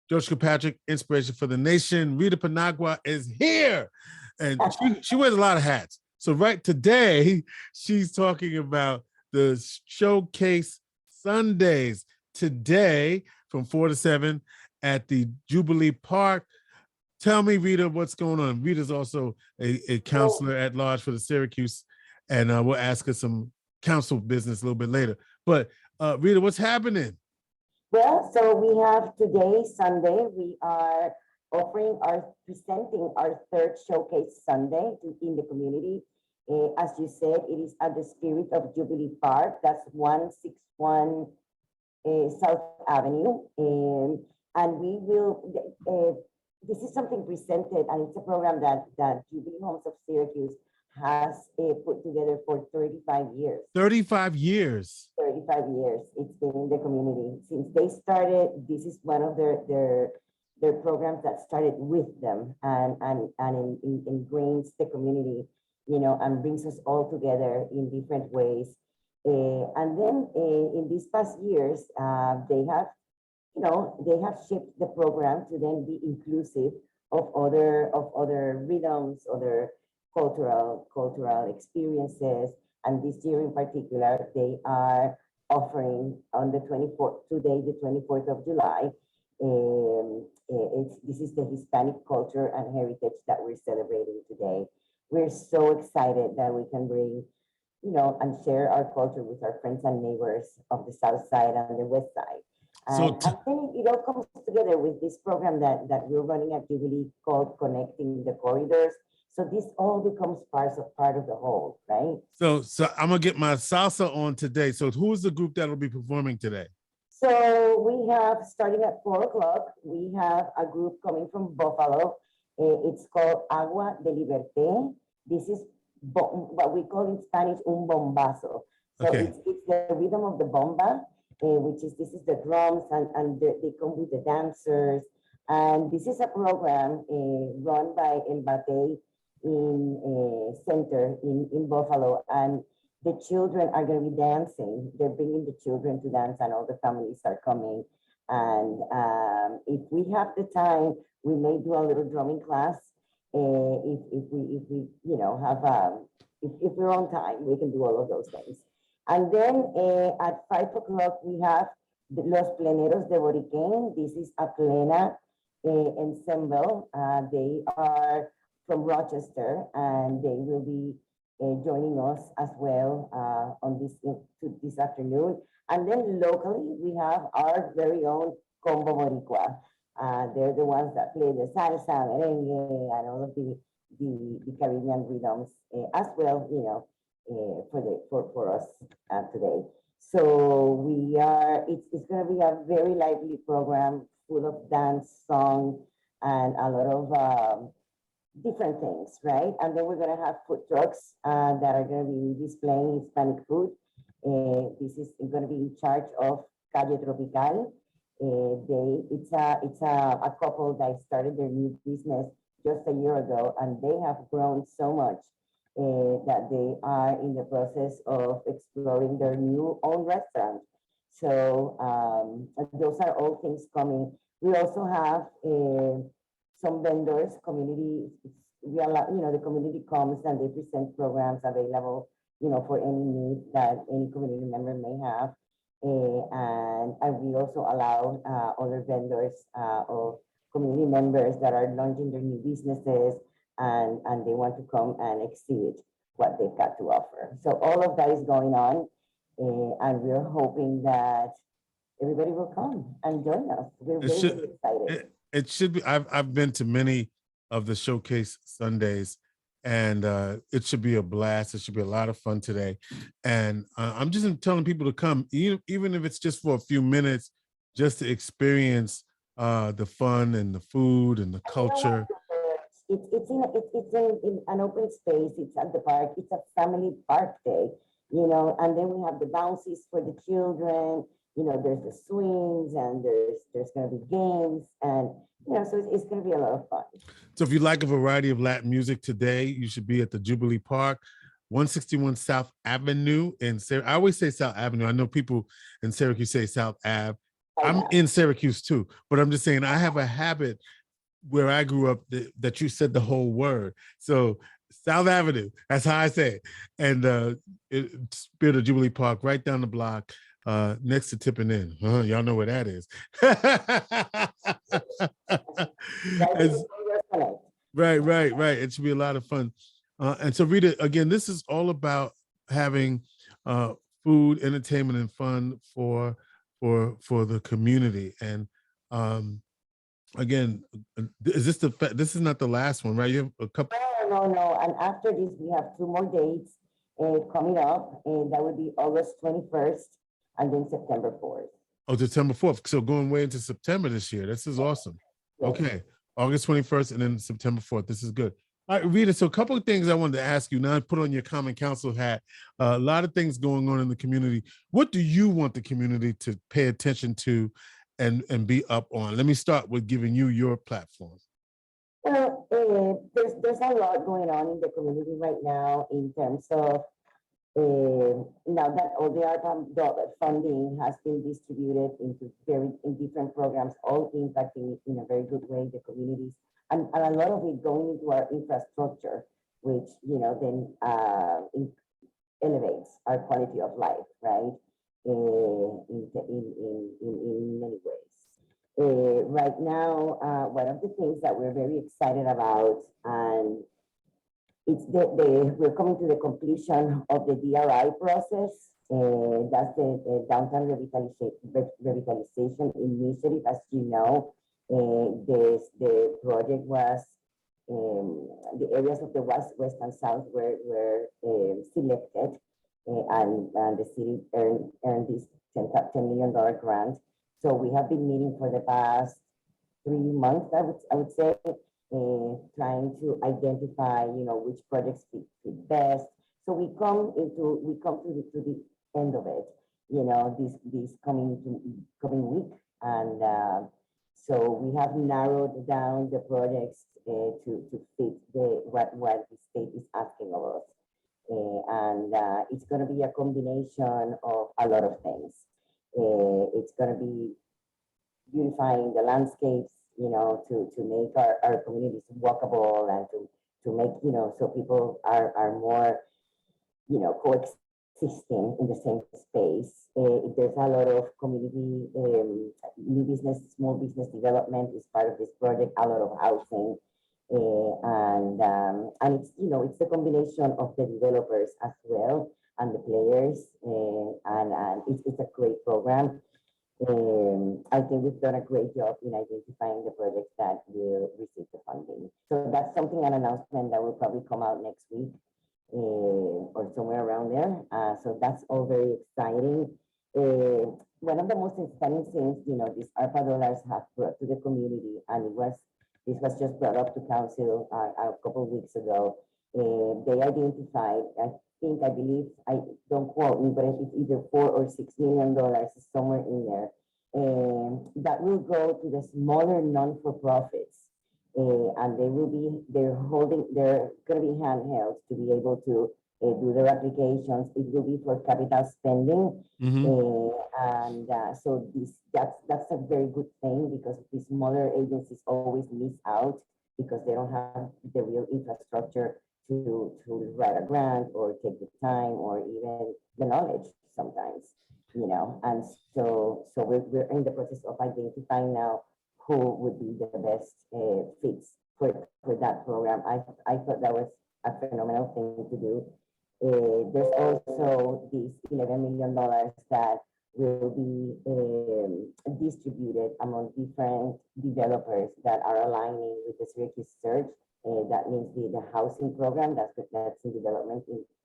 George Kilpatrick, Inspiration for the Nation. Rita Paniagua is here. And she wears a lot of hats. So right today, she's talking about the Showcase Sundays today from 4 to 7 at the Jubilee Park. Tell me, Rita, what's going on? Rita's also a counselor at large for the Syracuse, and we'll ask her some council business a little bit later. But Rita, what's happening? Well, so we have today, Sunday, we are presenting our third Showcase Sunday in the community. As you said, it is at the spirit of Jubilee Park. That's 161 South Avenue. And we will, this is something presented, and it's a program that Jubilee Homes of Syracuse has put together for 35 years. 35 years. 35 years it's been in the community. Since they started, this is one of their programs that started with them and ingrains the community, you know, and brings us all together in different ways. And then in these past years, they have, you know, they have shaped the program to then be inclusive of other rhythms, other cultural experiences. And this year in particular, they are offering on the 24th, today, the 24th of July. This is the Hispanic culture and heritage that we're celebrating today. We're so excited that we can bring, you know, and share our culture with our friends and neighbors of the South Side and the West Side. And then it all comes together with this program that we're running at Jubilee called Connecting the Corridors. So this all becomes part of the whole, right? So I'm gonna get my salsa on today. So who's the group that'll be performing today? So we have, starting at 4 o'clock, we have a group coming from Buffalo. It's called Agua de Liberté. This is what we call in Spanish un bombazo. So it's the rhythm of the bomba, which is, this is the drums, and they come with the dancers. And this is a program run by El Batey in center in Buffalo, and the children are going to be dancing. They're bringing the children to dance, and all the families are coming. And if we have the time, we may do a little drumming class. If we you know have if we're on time, we can do all of those things. And then at 5 o'clock we have Los Pleneros de Boriquén. This is a plena ensemble. They are from Rochester, and they will be joining us as well on this afternoon. And then locally, we have our very own Combo Boricua. They're the ones that play the salsa, merengue, and all of the Caribbean rhythms as well, you know, for us today. So we are, it's going to be a very lively program full of dance, song, and a lot of different things, right? And then we're going to have food trucks that are going to be displaying Hispanic food. This is going to be in charge of Calle Tropical. It's a couple that started their new business just a year ago, and they have grown so much that they are in the process of exploring their new own restaurant. So those are all things coming. We also have some vendors, community, you know, the community comes and they present programs available, you know, for any need that any community member may have. And we also allow other vendors or community members that are launching their new businesses and they want to come and exhibit what they've got to offer. So all of that is going on, and we're hoping that everybody will come and join us. We're really excited. It should be. I've been to many of the Showcase Sundays, and it should be a blast. It should be a lot of fun today. And I'm just telling people to come, even if it's just for a few minutes, just to experience the fun and the food and the culture. It's in an open space. It's at the park. It's a family park day, you know. And then we have the bouncies for the children. You know, there's the swings, and there's going to be games, and you know, so it's going to be a lot of fun. So if you like a variety of Latin music today, you should be at the Jubilee Park, 161 South Avenue in Syracuse. I always say South Avenue. I know people in Syracuse say South Ave. I'm in Syracuse too, but I'm just saying I have a habit where I grew up that you said the whole word. So South Avenue, that's how I say it. And Spirit of Jubilee Park, right down the block, next to Tippin' Inn. Y'all know where that is. Right. It should be a lot of fun. And so Rita, again, this is all about having food, entertainment, and fun for the community. And again, is this is not the last one, right? You have a couple. No. And after this, we have 2 more dates coming up, and that would be August 21st and then September 4th. Oh, September 4th. So going way into September this year. This is awesome. Yes. Okay. August 21st and then September 4th. This is good. All right, Rita, so a couple of things I wanted to ask you. Now I put on your Common Council hat. A lot of things going on in the community. What do you want the community to pay attention to and be up on? Let me start with giving you your platform. Well, there's a lot going on in the community right now in terms of now that all the ARPA funding has been distributed into in different programs, all impacting in a very good way the communities, and a lot of it going into our infrastructure, which then elevates our quality of life, right? In many ways. Right now, one of the things that we're very excited about, and it's we're coming to the completion of the DRI process. That's the Downtown Revitalization Initiative. As you know, the project was, the areas of the west, and south were selected, and the city earned this $10 million grant. So we have been meeting for the past 3 months, I would say, trying to identify, which projects fit best. So we come to the end of it, this coming week, and so we have narrowed down the projects to fit what the state is asking of us, and it's going to be a combination of a lot of things. It's going to be beautifying the landscapes, to make our communities walkable, and to make, so people are more, coexisting in the same space. There's a lot of community, new business, small business development is part of this project, a lot of housing. And it's, it's a combination of the developers as well, and the players, and it's a great program. I think we've done a great job in identifying the projects that will receive the funding. So that's something, an announcement that will probably come out next week, or somewhere around there. So that's all very exciting. One of the most exciting things, these ARPA dollars have brought to the community, and this was just brought up to council a couple of weeks ago. They identified, I believe, I don't quote me, but it's either $4 or $6 million somewhere in there, that will go to the smaller non-for-profits, and they're going to be handheld to be able to do their applications. It will be for capital spending, and so that's a very good thing, because the smaller agencies always miss out because they don't have the real infrastructure to write a grant or take the time or even the knowledge sometimes, and so we're in the process of identifying now who would be the best fits for that program. I thought that was a phenomenal thing to do. There's also these $11 million that will be distributed among different developers that are aligning with the Syracuse Surge. That means the housing program that's in development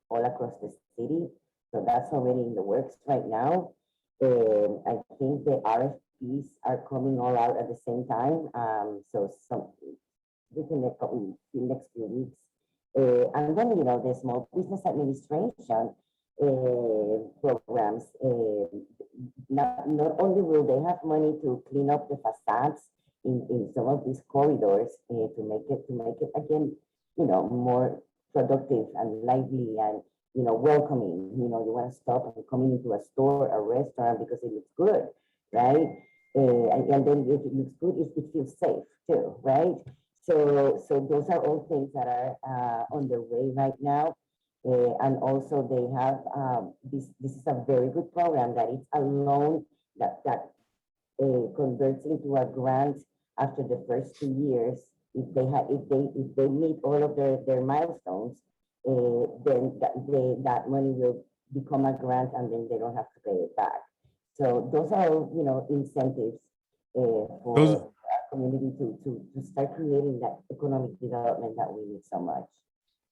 all across the city. So that's already in the works right now. I think the RFPs are coming all out at the same time. So within the next few weeks. And then, the Small Business Administration programs, not only will they have money to clean up the facades in some of these corridors, to make it again, more productive and lively and, welcoming. You want to stop and coming into a store, a restaurant, because it looks good, right? And then if it looks good, it feels safe too, right? So those are all things that are on the way right now. And also they have, this is a very good program that it's a loan that converts into a grant after the first 2 years. If they meet all of their milestones, then that money will become a grant, and then they don't have to pay it back. So those are, incentives for our community to start creating that economic development that we need so much.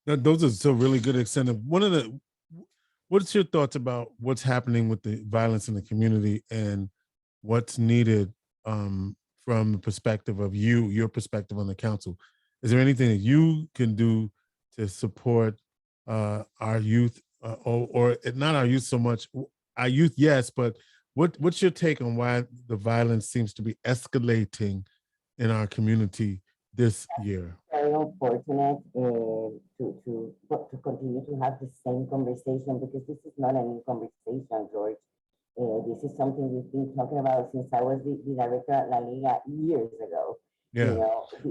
Those are so really good incentive. What's your thoughts about what's happening with the violence in the community and what's needed from the perspective of your perspective on the council? Is there anything that you can do to support our youth, or not our youth so much? Our youth, yes, but what's your take on why the violence seems to be escalating in our community this year? Very unfortunate to continue to have the same conversation, because this is not a new conversation, George. This is something we've been talking about since I was the director at La Liga years ago. Yeah,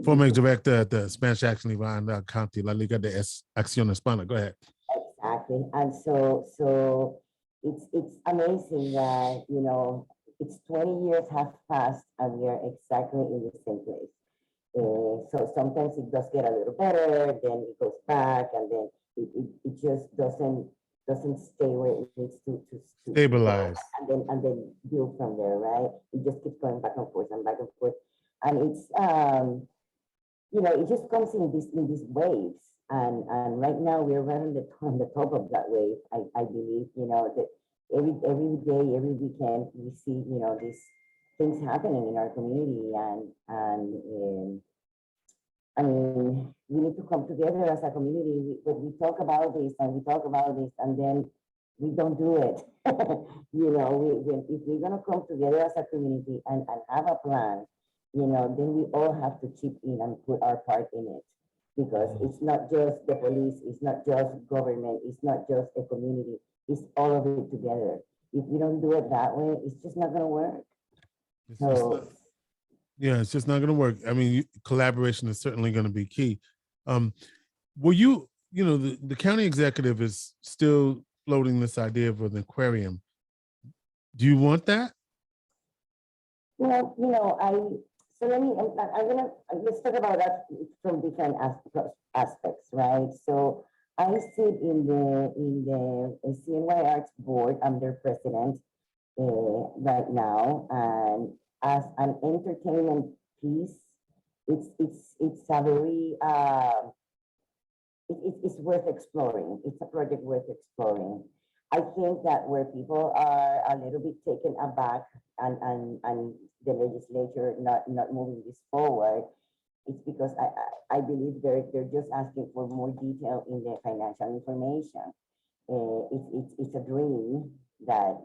former director at the Spanish Action League County, La Liga de Acción Hispana. Go ahead. Exactly, and so it's amazing that it's 20 years have passed and we are exactly in the same place. So sometimes it does get a little better, then it goes back, and then it just doesn't stay where it needs to stabilize, and then build from there, right? It just keeps going back and forth, and it's it just comes in these waves, and right now we're right on the top of that wave. I believe that every day, every weekend, we see these things happening in our community, and I mean, we need to come together as a community. We talk about this and we talk about this, and then we don't do it. If we're gonna come together as a community and have a plan, then we all have to chip in and put our part in it, because it's not just the police, it's not just government, it's not just a community, it's all of it together. If we don't do it that way, it's just not gonna work. It's just not going to work. I mean, collaboration is certainly going to be key. Will the county executive is still floating this idea of an aquarium. Do you want that? Let's talk about that from different aspects, right? So I sit in the CNY Arts Board. I'm their president right now, and as an entertainment piece, it's a very it's worth exploring. It's a project worth exploring. I think that where people are a little bit taken aback and the legislature not moving this forward, it's because I believe they're just asking for more detail in the financial information. It's a dream that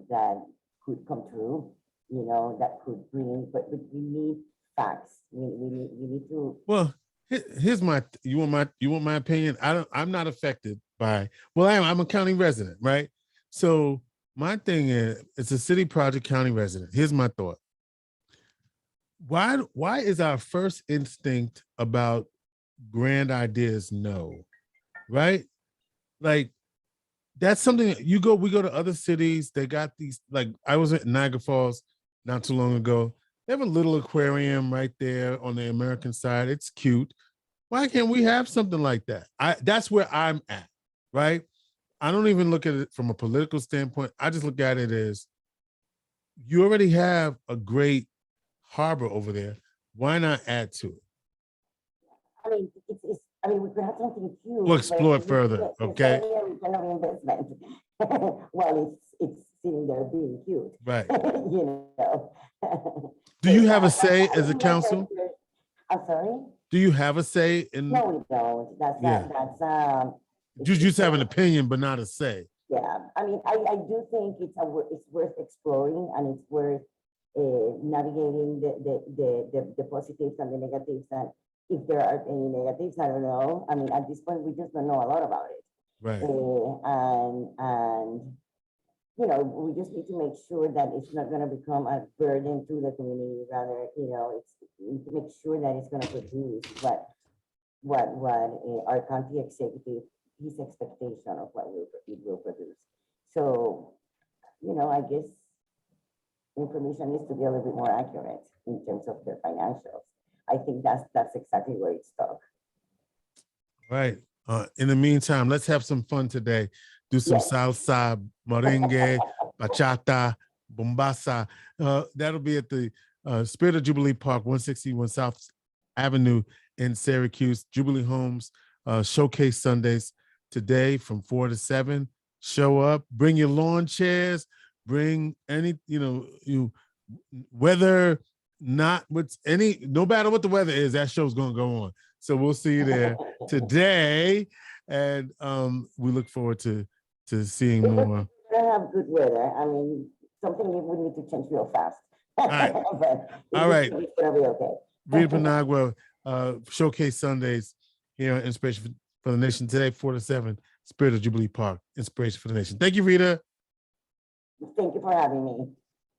could come true. That could bring, but we need facts. We need to. Well, here's you want my opinion. I'm not affected by, I'm a county resident, right? So my thing is, it's a city project, county resident. Here's my thought. Why is our first instinct about grand ideas no, right? Like, that's something we go to other cities. They got these, like, I was at Niagara Falls not too long ago. They have a little aquarium right there on the American side. It's cute. Why can't we have something like that? That's where I'm at, right? I don't even look at it from a political standpoint. I just look at it as, you already have a great harbor over there. Why not add to it? I mean, we could have something huge. We'll explore it further, okay? Investment while it's sitting there being cute. Right. Do Do you have a say as a council? I'm sorry? Do you have a say in? No, we don't. That's You just have an opinion, but not a say. Yeah, I mean, I do think it's worth exploring, and it's worth navigating the positives and the negatives, and if there are any negatives, I don't know. I mean, at this point, we just don't know a lot about it. Right. And you know, we just need to make sure that it's not going to become a burden to the community. Rather, you know, we need to make sure that it's going to produce what our county executive, his expectation of what it will produce. So, you know, I guess information needs to be a little bit more accurate in terms of their financials. I think that's exactly where it's stuck. Right. In the meantime, let's have some fun today. Do some Yes. salsa, merengue, bachata, bombasa. That'll be at the Spirit of Jubilee Park, 161 South Avenue in Syracuse. Jubilee Homes Showcase Sundays today from 4 to 7. Show up, bring your lawn chairs, bring any, weather, not what's any, no matter what the weather is, that show's gonna go on. So we'll see you there today. And we look forward to seeing more. We're gonna have good weather. I mean, something we would need to change real fast. All right. But All right. It's gonna be okay. Rita Paniagua, Showcase Sundays here on Inspiration for the Nation today, 4 to 7, Spirit of Jubilee Park, Inspiration for the Nation. Thank you, Rita. Thank you for having me.